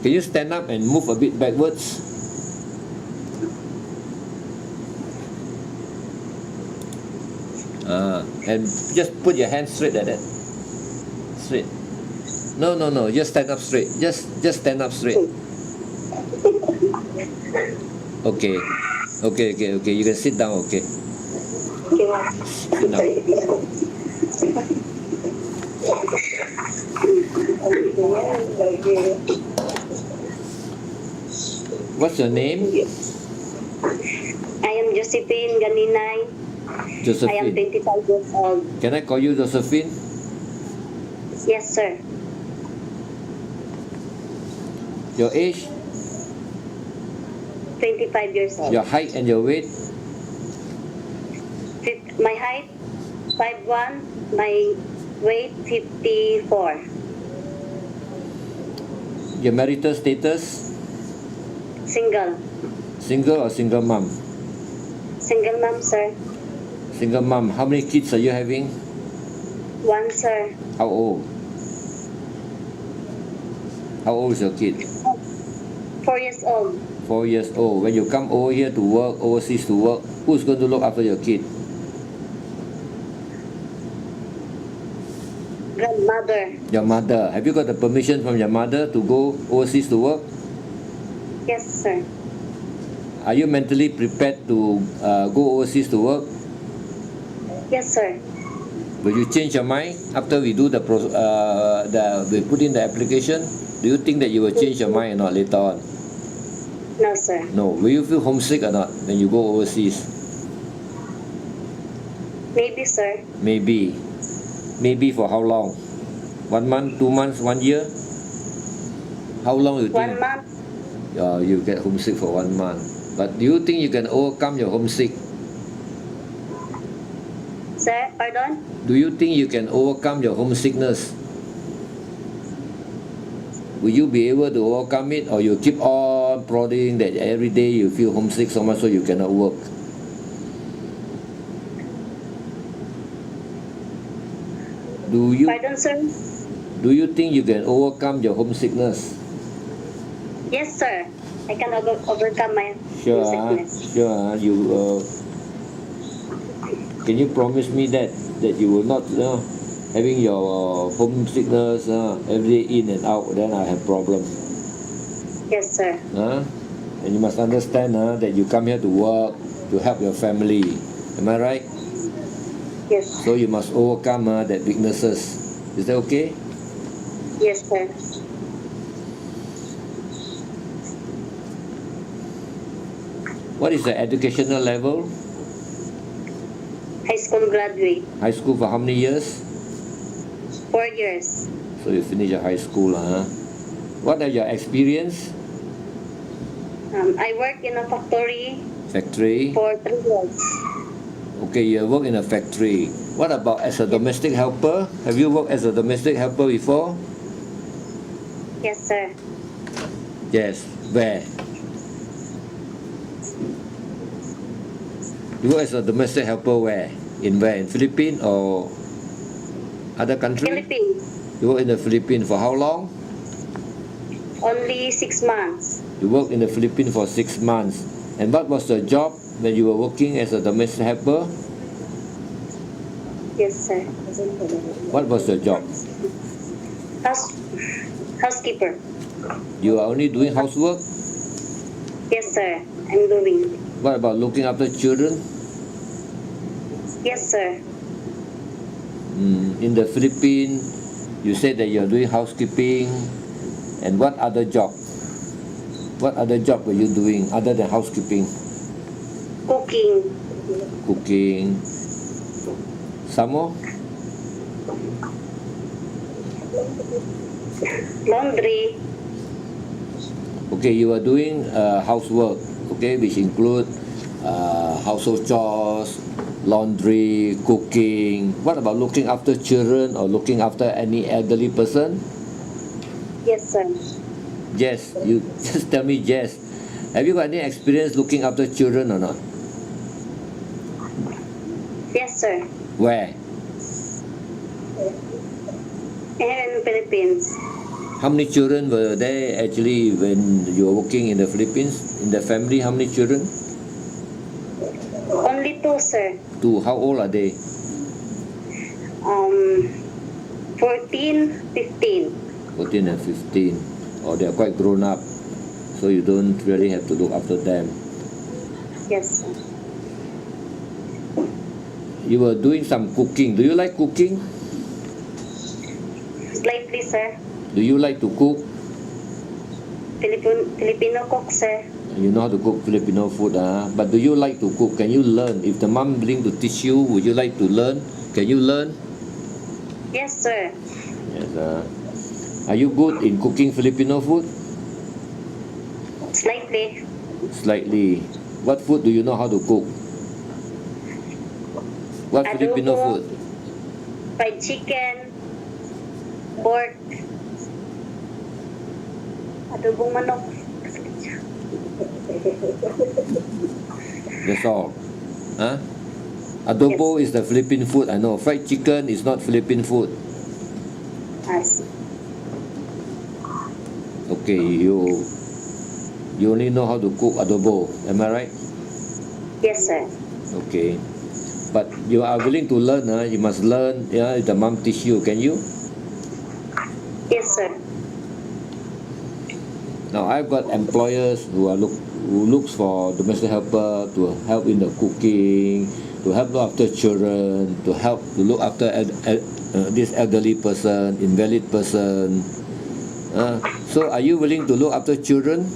Can you stand up and move a bit backwards? And just put your hands straight like that. Straight. No, just stand up straight. Just stand up straight. Okay. You can sit down, okay. Sit down. What's your name? I am Josephine Ganinay. Josephine. I am 25 years old. Can I call you Josephine? Yes, sir. Your age? 25 years old. Your height and your weight? My height, 5'1". My weight, 54. Your marital status? Single. Single or single mom? Single mom, sir. Single mom. How many kids are you having? One, sir. How old? How old is your kid? 4 years old. 4 years old. When you come over here to work, overseas to work, who's going to look after your kid? Grandmother. Your mother. Have you got the permission from your mother to go overseas to work? Yes, sir. Are you mentally prepared to go overseas to work? Yes, sir. Will you change your mind after we do we put in the application? Do you think that you will change your mind or not later on? No, sir. No. Will you feel homesick or not when you go overseas? Maybe, sir. Maybe. Maybe for how long? 1 month, 2 months, 1 year? How long you think? 1 month. You get homesick for 1 month. But do you think you can overcome your homesick? Sir, pardon? Do you think you can overcome your homesickness? Will you be able to overcome it, or you keep on prodding that every day you feel homesick so much so you cannot work? Pardon, sir? Do you think you can overcome your homesickness? Yes, sir. I can overcome my homesickness. Sure. Can you promise me that you will not having your homesickness every day in and out? Then I have problem. Yes, sir. And you must understand that you come here to work to help your family. Am I right? Yes. So you must overcome that weaknesses. Is that okay? Yes, sir. What is the educational level? High school graduate. High school for how many years? 4 years. So you finish your high school, What are your experience? I work in a factory. Factory? For 3 years. Okay, you work in a factory. What about as a domestic helper? Have you worked as a domestic helper before? Yes, sir. Yes. Where? You work as a domestic helper where? In where? In Philippines or other country? Philippines. You work in the Philippines for how long? Only 6 months. You worked in the Philippines for 6 months. And what was the job when you were working as a domestic helper? Yes, sir. What was your job? Housekeeper. You are only doing housework? Yes, sir. I'm doing. What about looking after children? Yes, sir. In the Philippines, you said that you are doing housekeeping. And what other job? What other job were you doing other than housekeeping? Cooking. Some more? Laundry. Okay, you are doing housework, okay, which include household chores, laundry, cooking. What about looking after children or looking after any elderly person? Yes, sir. Yes, you just tell me yes. Have you got any experience looking after children or not? Yes, sir. Where? Here in the Philippines. How many children were there actually when you were working in the Philippines? In the family, how many children? Only two, sir. Two. How old are they? 14, 15. 14 and 15. Or they are quite grown up, so you don't really have to look after them. Yes, sir. You were doing some cooking. Do you like cooking? Slightly, sir. Do you like to cook? Filipino cook, sir. You know how to cook Filipino food, but do you like to cook? Can you learn? If the mom willing to teach you, would you like to learn? Can you learn? Yes, sir. Yes. Are you good in cooking Filipino food? Slightly. Slightly. What food do you know how to cook? What Filipino Adobo. food? Fried chicken. Pork. Adobong manok. That's all. Huh? Adobo is the Philippine food, I know. Fried chicken is not Philippine food. Yes. Okay, you only know how to cook adobo, am I right? Yes, sir. Okay. But you are willing to learn, you must learn, if the mom teach you, can you? Yes, sir. Now I've got employers who looks for domestic helper to help in the cooking, to help look after children, to look after this elderly person, invalid person. So are you willing to look after children?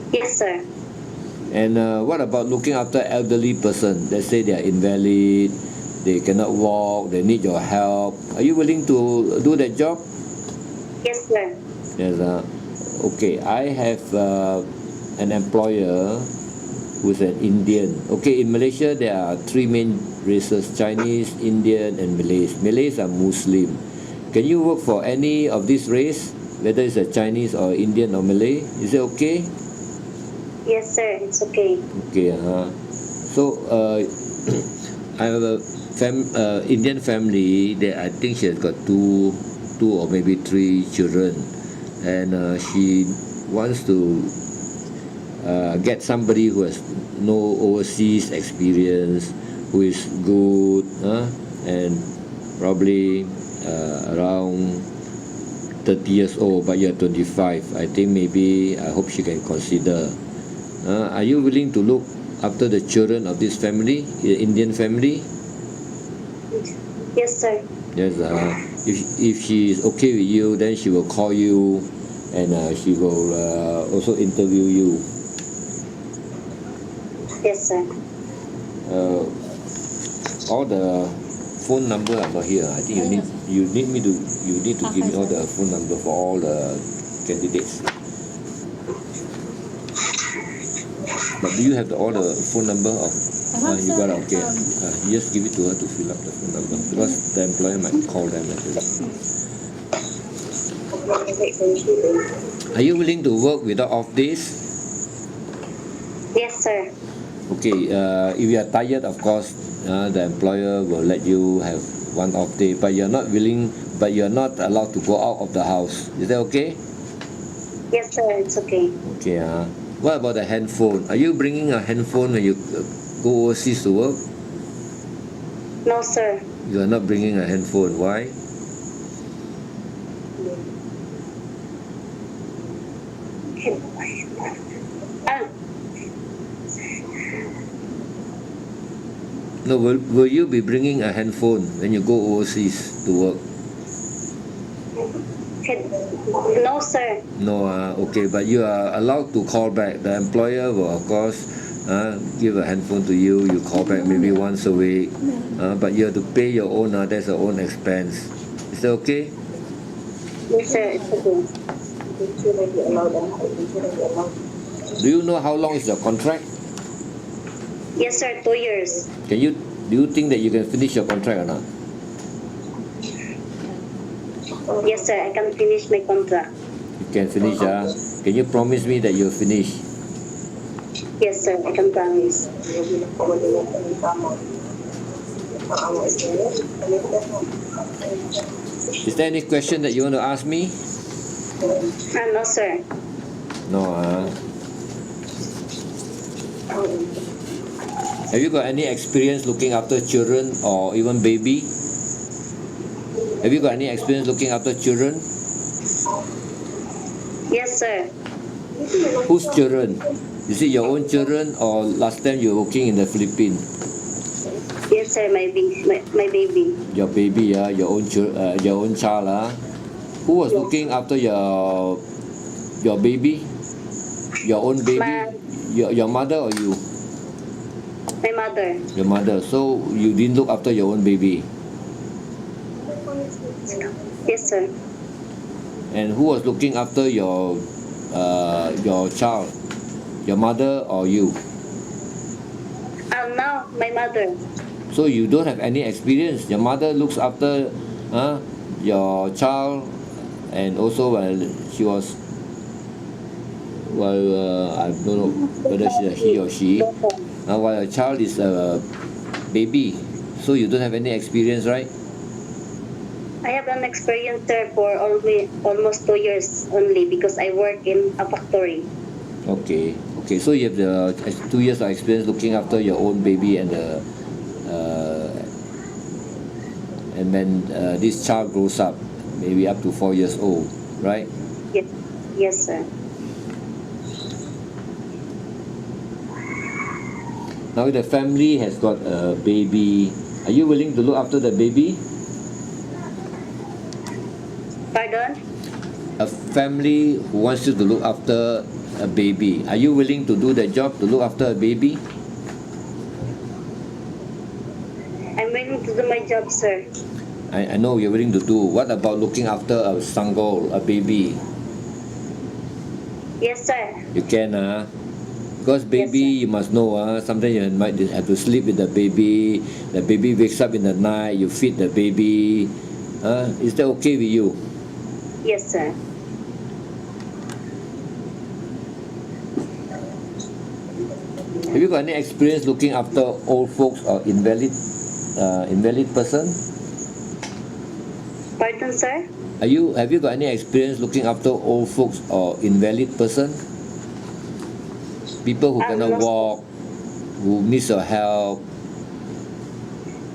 Yes, sir. And what about looking after elderly person? Let's say they are invalid, they cannot walk, they need your help. Are you willing to do that job? Yes, sir. Yes. Okay, I have an employer who's an Indian. Okay, in Malaysia there are three main races: Chinese, Indian, and Malays. Malays are Muslim. Can you work for any of this race, whether it's a Chinese or Indian or Malay? Is it okay? Yes, sir. It's okay. Okay. So I have a Indian family that I think she has got two or maybe three children, and she wants to get somebody who has no overseas experience, who is good, and probably around 30 years old, but you're 25. I think maybe I hope she can consider. Are you willing to look after the children of this family, the Indian family? Yes, sir. Yes. If she is okay with you, then she will call you, and she will also interview you. Yes, sir. All the phone number are not here. I think you need to give me all the phone number for all the candidates. But do you have all the phone number of? You got it, okay. You just give it to her to fill up the phone number, because the employer might call them actually. Are you willing to work without off days? Yes, sir. Okay. If you are tired, of course, the employer will let you have one off day. But you're not willing. But you're not allowed to go out of the house. Is that okay? Yes, sir. It's okay. Okay. What about the handphone? Are you bringing a handphone when you go overseas to work? No, sir. You are not bringing a handphone. Why? No, will you be bringing a handphone when you go overseas to work? No, sir. No, okay, but you are allowed to call back. The employer will, of course, give a handphone to you. You call back maybe once a week, but you have to pay your own. That's your own expense. Is that okay? Yes, sir. It's okay. Do you know how long is your contract? Yes, sir. 2 years. Do you think that you can finish your contract or not? Yes, sir. I can finish my contract. You can finish, Can you promise me that you'll finish? Yes, sir. I can promise. Is there any question that you want to ask me? No, sir. No, Have you got any experience looking after children or even baby? Have you got any experience looking after children? Yes, sir. Whose children? Is it your own children or last time you were working in the Philippines? Yes, sir. My baby. Your baby, your own child. Who was looking after your baby? Your own baby? Your mother or you? My mother. Your mother. So you didn't look after your own baby. Yes, sir. And who was looking after your child? Your mother or you? Now my mother. So you don't have any experience. Your mother looks after your child, and also while she was I don't know whether she's a he or she. While a child is a baby, so you don't have any experience, right? I have an experience, sir, for almost 2 years only because I work in a factory. Okay. So you have the 2 years of experience looking after your own baby and then this child grows up, maybe up to 4 years old, right? Yes, sir. Now if the family has got a baby, are you willing to look after the baby? Pardon? A family who wants you to look after a baby, are you willing to do the job to look after a baby? I'm willing to do my job, sir. I know you're willing to do. What about looking after a sanggol, a baby? Yes, sir. You can, because baby, you must know, sometimes you might have to sleep with the baby wakes up in the night, you feed the baby. Is that okay with you? Yes, sir. Have you got any experience looking after old folks or invalid person? Pardon, sir? Have you got any experience looking after old folks or invalid person? People who cannot walk, who needs your help.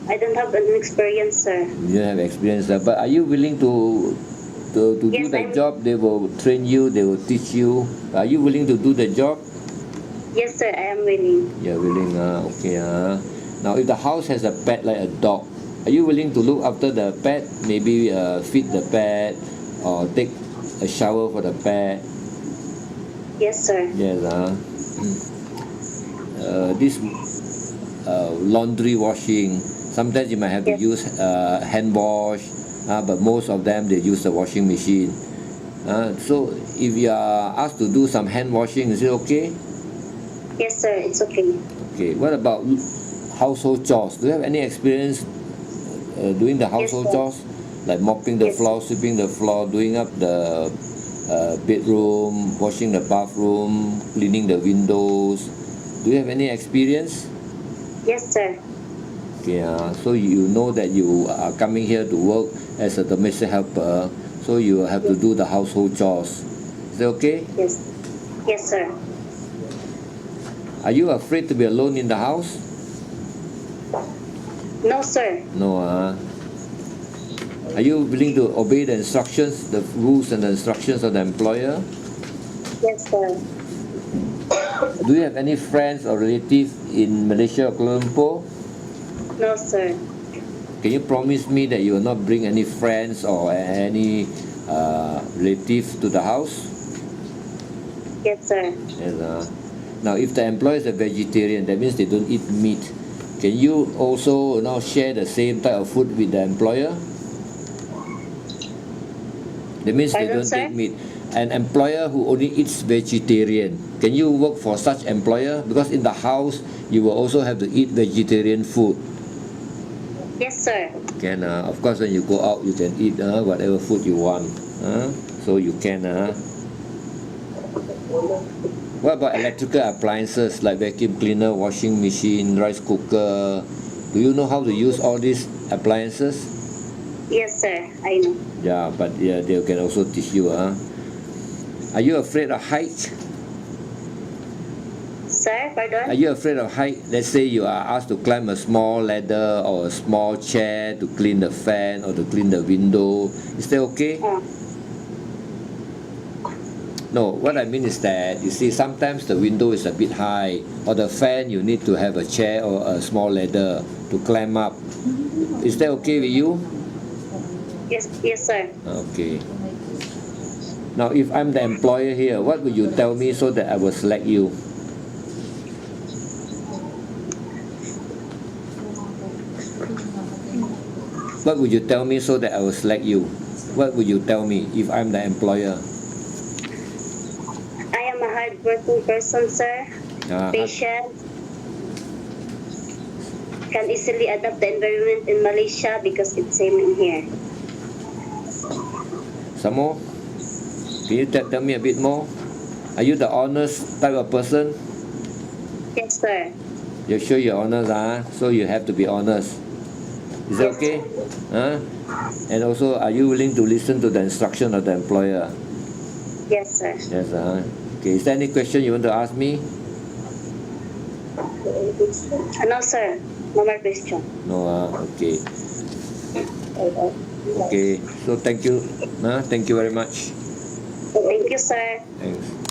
I don't have an experience, sir. You don't have experience, but are you willing to do that job? They will train you, they will teach you. Are you willing to do the job? Yes, sir, I am willing. You're willing, okay. Now, if the house has a pet like a dog, are you willing to look after the pet? Maybe feed the pet or take a shower for the pet? Yes, sir. Yes, this laundry washing, sometimes you might have to use hand wash, but most of them they use the washing machine. So if you are asked to do some hand washing, is it okay? Yes, sir, it's okay. Okay, what about household chores? Do you have any experience doing the household chores? Like mopping the floor, sweeping the floor, doing up the bedroom, washing the bathroom, cleaning the windows. Do you have any experience? Yes, sir. Okay, so you know that you are coming here to work as a domestic helper, so you have to do the household chores. Is that okay? Yes. Yes, sir. Are you afraid to be alone in the house? No, sir. No, Are you willing to obey the instructions, the rules and the instructions of the employer? Yes, sir. Do you have any friends or relatives in Malaysia or Kuala Lumpur? No, sir. Can you promise me that you will not bring any friends or any relatives to the house? Yes, sir. Yes, Now, if the employer is a vegetarian, that means they don't eat meat. Can you also share the same type of food with the employer? That means they don't take meat. An employer who only eats vegetarian, can you work for such employer? Because in the house, you will also have to eat vegetarian food. Yes, sir. Can, of course, when you go out, you can eat whatever food you want. So you can. What about electrical appliances like vacuum cleaner, washing machine, rice cooker? Do you know how to use all these appliances? Yes, sir. I know. Yeah, but yeah, they can also teach you. Are you afraid of height? Sir, pardon? Are you afraid of height? Let's say you are asked to climb a small ladder or a small chair to clean the fan or to clean the window. Is that okay? No, what I mean is that, you see, sometimes the window is a bit high, or the fan you need to have a chair or a small ladder to climb up. Is that okay with you? Yes, sir. Okay. Now, if I'm the employer here, what would you tell me so that I will select you? What would you tell me so that I will select you? What would you tell me if I'm the employer? I am a hardworking person, sir. Patient. Can easily adapt the environment in Malaysia because it's same in here. Some more? Can you tell me a bit more? Are you the honest type of person? Yes, sir. You're sure you're honest, so you have to be honest. Is that okay? And also, are you willing to listen to the instruction of the employer? Yes, sir. Yes, okay. Is there any question you want to ask me? No, sir. No more question. No, okay. Okay, so thank you. Thank you very much. Thank you, sir. Thanks.